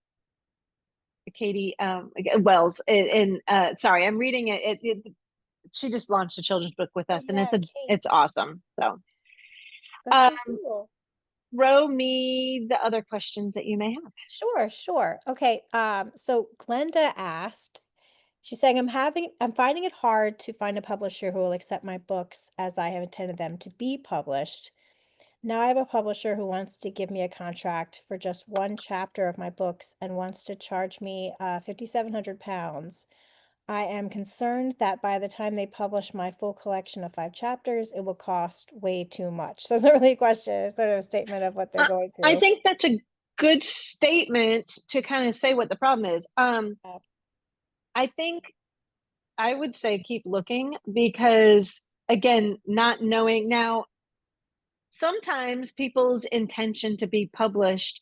Wells, and sorry, I'm reading it. She just launched a children's book with Oh us, and yeah, Kate, it's awesome. So, that's so um, cool. throw me the other questions that you may have. Sure, sure. Okay, so Glenda asked, she's saying, I'm finding it hard to find a publisher who will accept my books as I have intended them to be published. Now I have a publisher who wants to give me a contract for just one chapter of my books and wants to charge me £5,700. I am concerned that by the time they publish my full collection of 5 chapters, it will cost way too much. So it's not really a question, it's sort of a statement of what they're Uh, going I through. think that's a good statement to kind of say what the problem is. Uh, I think I would say keep looking because, again, not knowing now, sometimes people's intention to be published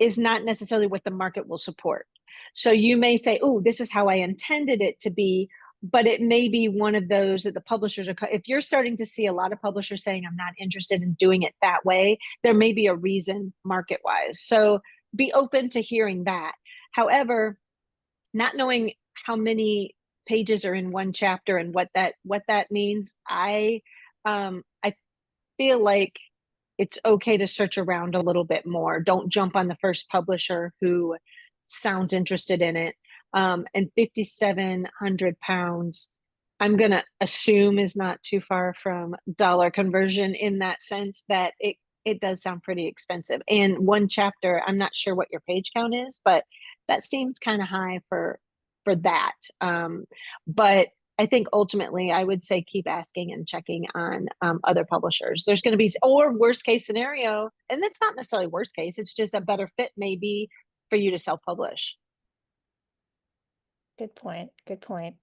is not necessarily what the market will support. So you may say, oh, this is how I intended it to be, but it may be one of those that the publishers are, if you're starting to see a lot of publishers saying, I'm not interested in doing it that way, there may be a reason market wise. So be open to hearing that. However, not knowing how many pages are in one chapter and what that means, I feel like it's okay to search around a little bit more. Don't jump on the first publisher who sounds interested in it. And £5,700, I'm going to assume is not too far from dollar conversion in that sense that it does sound pretty expensive. And one chapter, I'm not sure what your page count is, but that seems kind of high for that. But I think ultimately I would say keep asking and checking on other publishers. There's going to be, or worst case scenario, and that's not necessarily worst case, it's just a better fit maybe for you to self publish. Good point. Good point.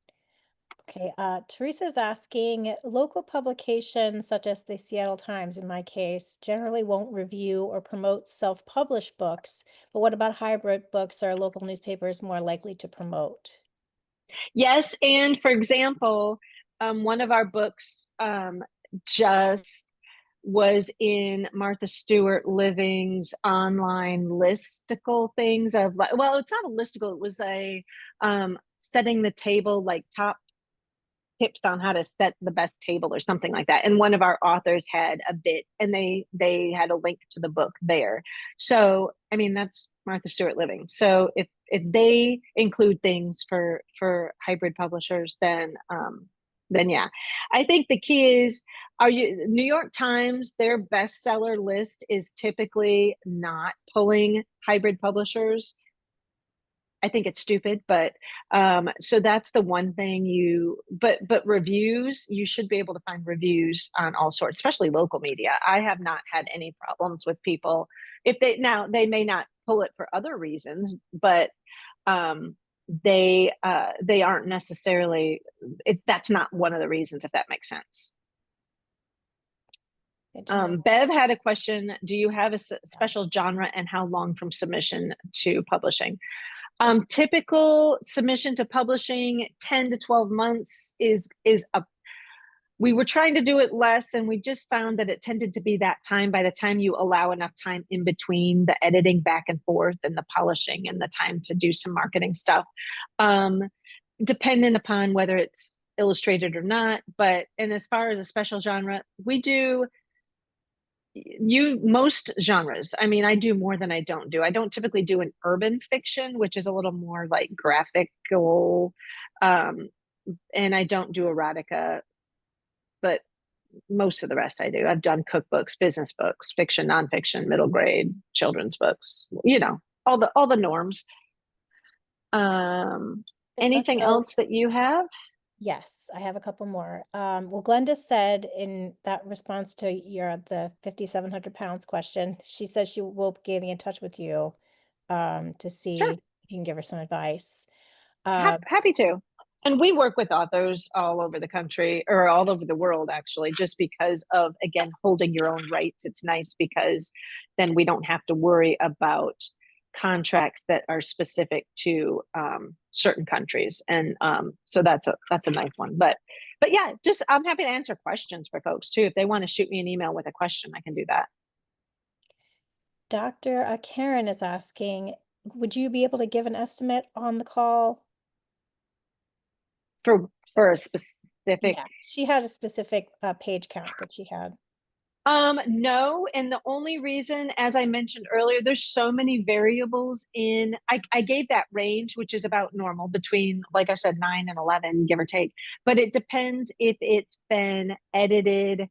Okay, Teresa's asking, local publications such as the Seattle Times, in my case, generally won't review or promote self-published books, but what about hybrid books? Are local newspapers more likely to promote? Yes. And for example, one of our books just was in Martha Stewart Living's online listicle things of like, well, it's not a listicle, it was a setting the table, like top tips on how to set the best table or something like that. And one of our authors had a bit, and they had a link to the book there. So I mean, that's Martha Stewart Living. So if they include things for hybrid publishers, then yeah. I think the key is, are you New York Times, their bestseller list is typically not pulling hybrid publishers. I think it's stupid, but so that's the one thing but reviews, you should be able to find reviews on all sorts, especially local media. I have not had any problems with people if they may not pull it for other reasons, but they aren't necessarily that's not one of the reasons, if that makes sense. Good to know. Bev had a question. Do you have a special genre, and how long from submission to publishing? Typical submission to publishing, 10 to 12 months is a we were trying to do it less, and we just found that it tended to be that time. By the time you allow enough time in between the editing back and forth and the polishing and the time to do some marketing stuff, dependent upon whether it's illustrated or not. And as far as a special genre, we do most genres. I mean, I do more than I don't do. I don't typically do an urban fiction, which is a little more like graphical, and I don't do erotica, but most of the rest I do. I've done cookbooks, business books, fiction, nonfiction, middle grade, children's books, all the norms. Anything else that you have? Yes, I have a couple more. Well, Glenda said in that response to the 5,700 pounds question, she said she will be getting in touch with you to see Sure. if you can give her some advice. Happy to. And we work with authors all over the country, or all over the world, actually, just because of, again, holding your own rights. It's nice because then we don't have to worry about contracts that are specific to certain countries. And so that's a nice one. But yeah, just I'm happy to answer questions for folks too. If they want to shoot me an email with a question, I can do that. Dr. Karen is asking, would you be able to give an estimate on the call? For a specific. Yeah, she had a specific page count that she had. No, and the only reason, as I mentioned earlier, there's so many variables in, I gave that range, which is about normal between, like I said, 9 and 11, give or take, but it depends if it's been edited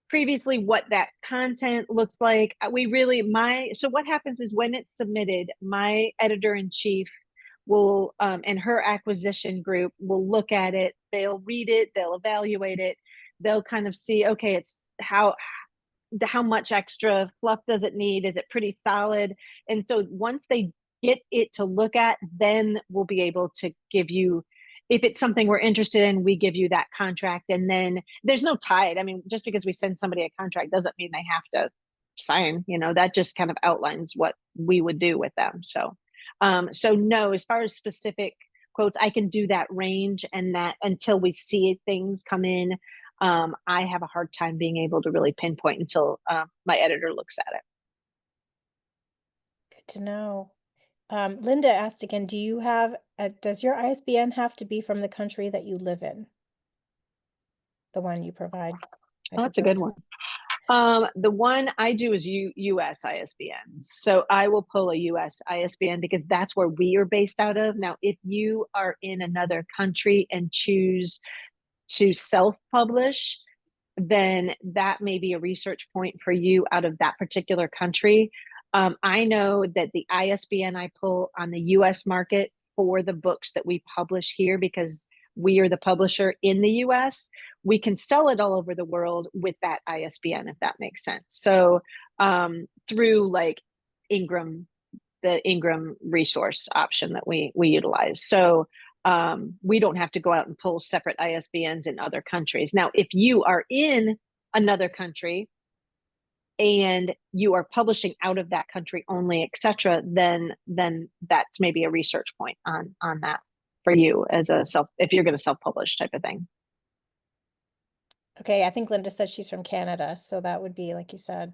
previously, what that content looks like. So what happens is when it's submitted, my editor-in-chief will, and her acquisition group will look at it, they'll read it, they'll evaluate it, they'll kind of see, okay, it's how much extra fluff does it need? Is it pretty solid? And so once they get it to look at, then we'll be able to give you, if it's something we're interested in, we give you that contract. And then there's no tide. I mean, just because we send somebody a contract doesn't mean they have to sign, that just kind of outlines what we would do with them. So no, as far as specific quotes, I can do that range, and that until we see things come in, I have a hard time being able to really pinpoint until my editor looks at it. Good to know. Linda asked again, does your ISBN have to be from the country that you live in? The one you provide, I That's a good suppose. one. The one I do is US ISBN. So I will pull a US ISBN because that's where we are based out of. Now, if you are in another country and choose to self-publish, then that may be a research point for you out of that particular country. I know that the ISBN I pull on the US market for the books that we publish here, because we are the publisher in the US, we can sell it all over the world with that ISBN, if that makes sense. So through like Ingram, the Ingram resource option that we utilize. So we don't have to go out and pull separate ISBNs in other countries. Now, if you are in another country and you are publishing out of that country only, etc., then that's maybe a research point on that for you as if you're going to self-publish type of thing. Okay, I think Linda said she's from Canada, so that would be like you said.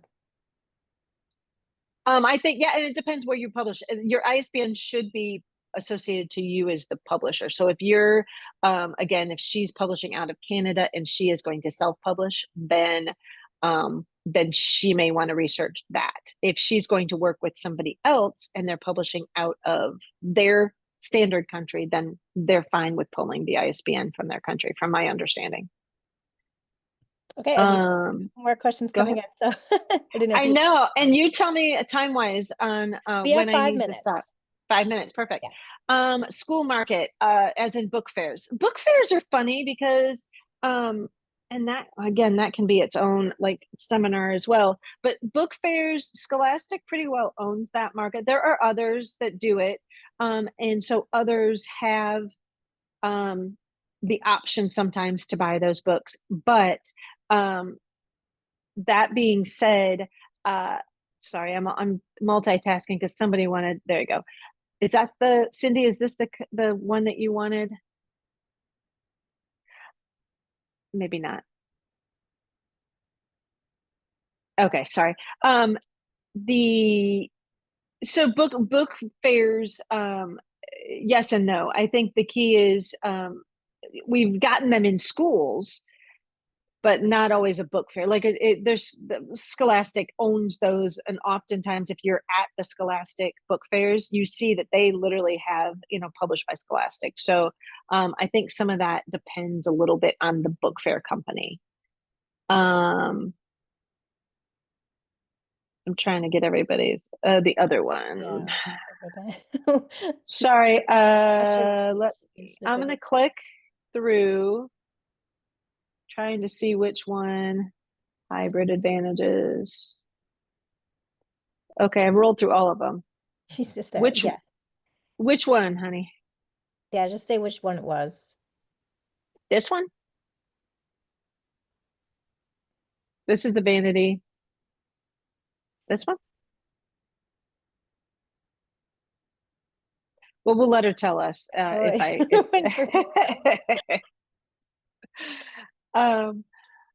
I think, yeah, and it depends where you publish. Your ISBN should be associated to you as the publisher. So if you're, again, if she's publishing out of Canada and she is going to self-publish, then she may want to research that. If she's going to work with somebody else and they're publishing out of their standard country, then they're fine with pulling the ISBN from their country, from my understanding. Okay, more questions coming in. So I know. And you tell me time-wise on when I need to stop. 5 minutes, perfect. Yeah. School market, as in book fairs. Book fairs are funny because, and that, again, that can be its own like seminar as well. But book fairs, Scholastic pretty well owns that market. There are others that do it. And so others have the option sometimes to buy those books. But that being said, sorry, I'm multitasking because somebody wanted, there you go. Is that Cindy, is this the one that you wanted? Maybe not. Okay, sorry. So book fairs, yes and no. I think the key is we've gotten them in schools, but not always a book fair. Like there's Scholastic owns those, and oftentimes if you're at the Scholastic book fairs, you see that they literally have, published by Scholastic. So I think some of that depends a little bit on the book fair company. I'm trying to get everybody's the other one. Yeah. Sorry, Specialties, I'm gonna specific. click through trying to see which one. Hybrid advantages. Okay, I've rolled through all of them. She's just there. Which Yeah. which one, honey? Yeah, just say which one it was. This one? This is the vanity. This one? Well, we'll let her tell us if I if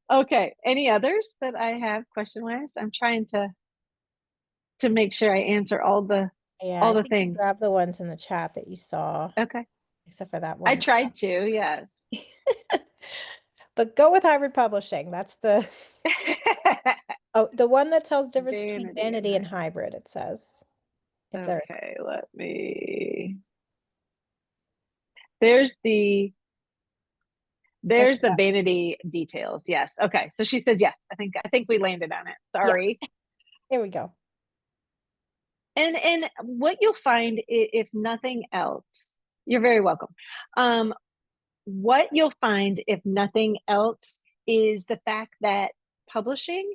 okay. Any others that I have question-wise? I'm trying to make sure I answer all the Yeah, all I the think you things. grabbed the ones in the chat that you saw, Okay. except for that I one. tried to, yes. But go with hybrid publishing. That's the the one that tells the difference between Vanity and vanity and hybrid. hybrid, it says. If there's Okay, let me. There's the okay, There's the yeah. vanity details. Yes. Okay. So she says yes. I think we landed on it. Yeah, Sorry. here we go. And what you'll find, if nothing else, you're very welcome. What you'll find, if nothing else, is the fact that publishing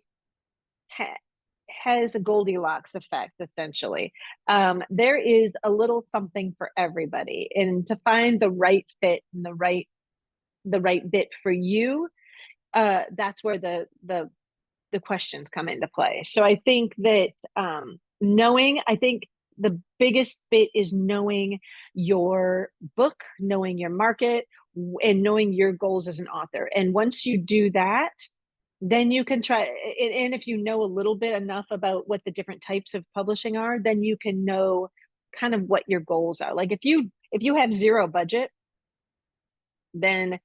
has a Goldilocks effect, essentially. There is a little something for everybody, and to find the right fit and the right bit for you, that's where the questions come into play. So I think that I think the biggest bit is knowing your book, knowing your market, and knowing your goals as an author. And once you do that, then you can try. And if you know a little bit enough about what the different types of publishing are, then you can know kind of what your goals are. Like if you have zero budget, then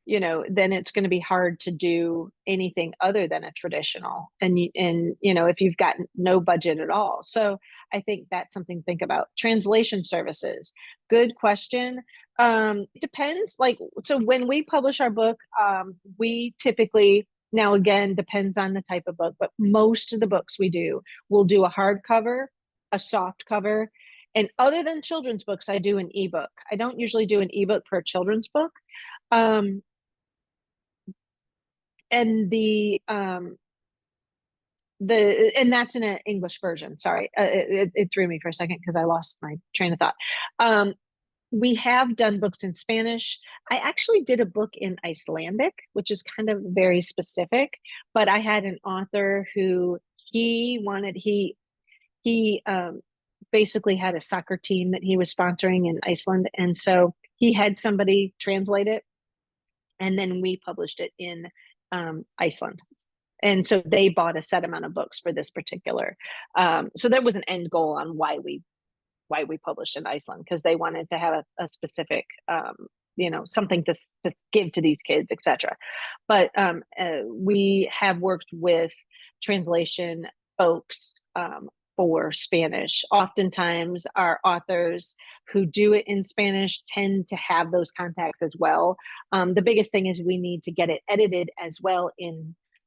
then it's going to be hard to do anything other than a traditional, and if you've got no budget at all. So I think that's something to think about. Translation services, good question. It depends. Like, so when we publish our book, we typically, now again, depends on the type of book, but most of the books we'll do a hardcover, a soft cover, and other than children's books, I do an ebook. I don't usually do an ebook for a children's book. And and that's in an English version. Sorry, it threw me for a second because I lost my train of thought. We have done books in Spanish. I actually did a book in Icelandic, which is kind of very specific. But I had an author who he basically had a soccer team that he was sponsoring in Iceland, and so he had somebody translate it, and then we published it in Iceland. And so they bought a set amount of books for this particular. So there was an end goal on why we published in Iceland, because they wanted to have a specific, something to give to these kids, etc. But we have worked with translation folks for Spanish. Oftentimes, our authors who do it in Spanish tend to have those contacts as well. The biggest thing is we need to get it edited as well.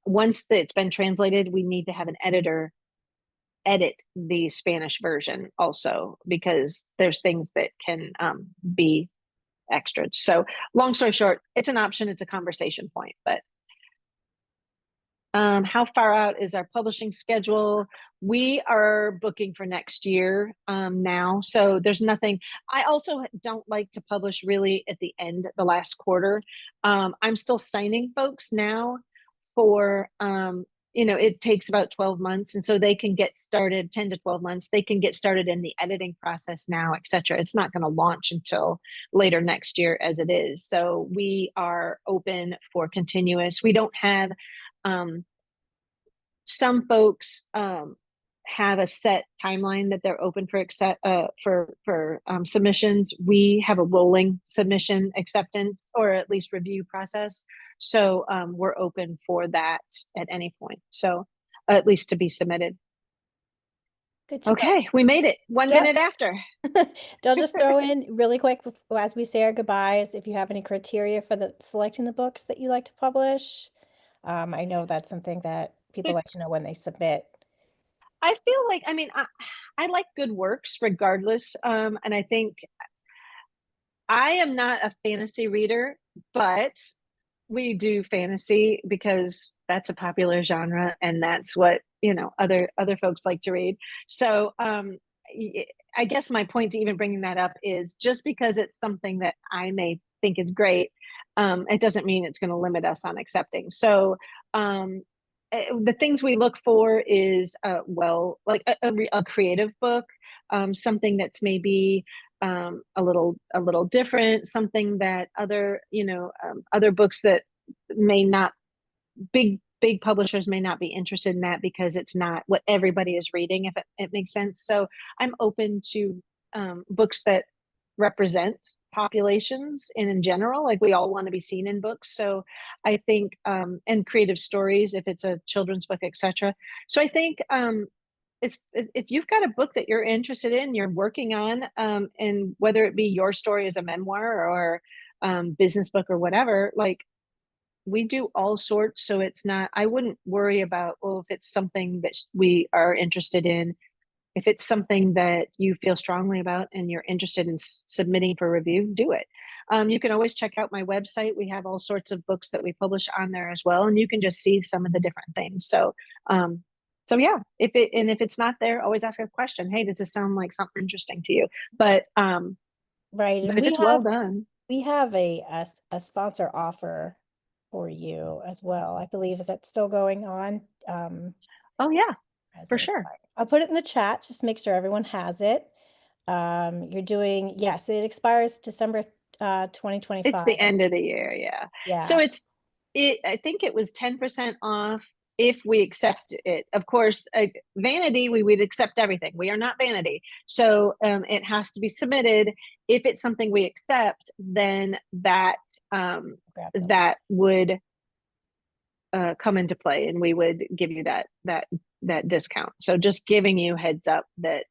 Once it's been translated, we need to have an editor edit the Spanish version also, because there's things that can be extra. So long story short, it's an option. It's a conversation point, but How far out is our publishing schedule? We are booking for next year now. So there's nothing. I also don't like to publish really at the end, the last quarter. I'm still signing folks now for, it takes about 12 months. And so they can get started 10 to 12 months. They can get started in the editing process now, et cetera. It's not going to launch until later next year as it is. So we are open for continuous. We don't have, some folks have a set timeline that they're open for submissions. We have a rolling submission acceptance or at least review process. So we're open for that at any point. So at least to be submitted. Good to know. Okay, we made it 1 Yep. minute after. I'll just throw in really quick as we say our goodbyes, if you have any criteria for selecting the books that you like to publish. I know that's something that people like to know when they submit. I feel like, I like good works regardless. And I think I am not a fantasy reader, but we do fantasy because that's a popular genre and that's what, other folks like to read. So I guess my point to even bringing that up is just because it's something that I may think is great, it doesn't mean it's going to limit us on accepting. So the things we look for is like a creative book, something that's maybe a little different, something that other books that may not big publishers may not be interested in that because it's not what everybody is reading, if it makes sense. So I'm open to books that represent populations and in general, like we all want to be seen in books. So I think and creative stories, if it's a children's book, etc. So I think if you've got a book that you're interested in, you're working on, and whether it be your story as a memoir or business book or whatever, like we do all sorts. So it's not, I wouldn't worry about, if it's something that we are interested in, if it's something that you feel strongly about and you're interested in submitting for review, do it. You can always check out my website. We have all sorts of books that we publish on there as well. And you can just see some of the different things. So, yeah, if it's not there, always ask a question. Hey, does this sound like something interesting to you? But, right. And if it's well done. We have a sponsor offer for you as well. I believe, is that still going on? Oh yeah, for sure. I'll put it in the chat, just make sure everyone has it. You're doing, yes, it expires December 2025. It's the end of the year, yeah. Yeah. So I think it was 10% off if we accept it. Of course, Vanity, we would accept everything. We are not Vanity. So it has to be submitted. If it's something we accept, then that would come into play and we would give you that discount. So just giving you heads up that,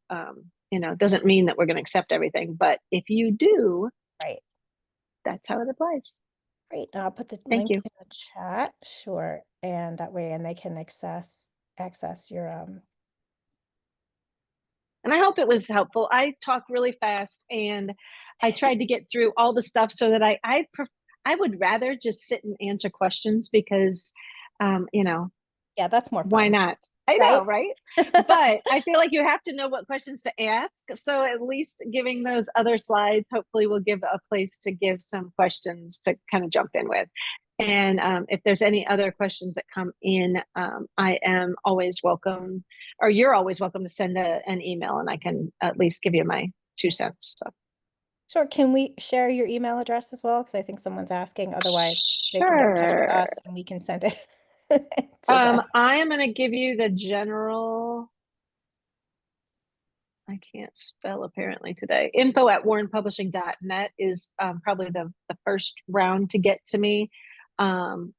doesn't mean that we're going to accept everything, but if you do, right, that's how it applies. Great. I'll put the link in the chat. Sure. And that way, and they can access your, And I hope it was helpful. I talk really fast and I tried to get through all the stuff so that I would rather just sit and answer questions because, yeah, that's more fun. Why not? I know, right? But I feel like you have to know what questions to ask. So at least giving those other slides, hopefully will give a place to give some questions to kind of jump in with. And if there's any other questions that come in, I am always welcome, or you're always welcome to send an email and I can at least give you my 2 cents. So. Sure. Can we share your email address as well? Because I think someone's asking. Otherwise, they can get in touch with us and we can send it. I am going to give you the general. I can't spell apparently today. info@warrenpublishing.net is probably the first round to get to me. And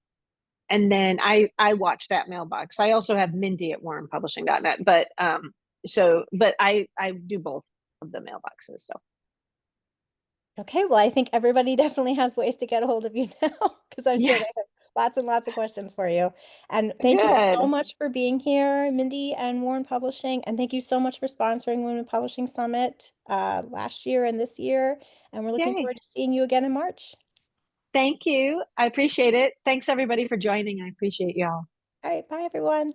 then I watch that mailbox. I also have Mindy@warrenpublishing.net, but I do both of the mailboxes. So. Okay, well, I think everybody definitely has ways to get a hold of you now because I'm sure they have lots and lots of questions for you. And thank you so much for being here, Mindy and Warren Publishing. And thank you so much for sponsoring Women Publishing Summit last year and this year. And we're looking forward to seeing you again in March. Thank you. I appreciate it. Thanks everybody for joining. I appreciate y'all. All right, bye everyone.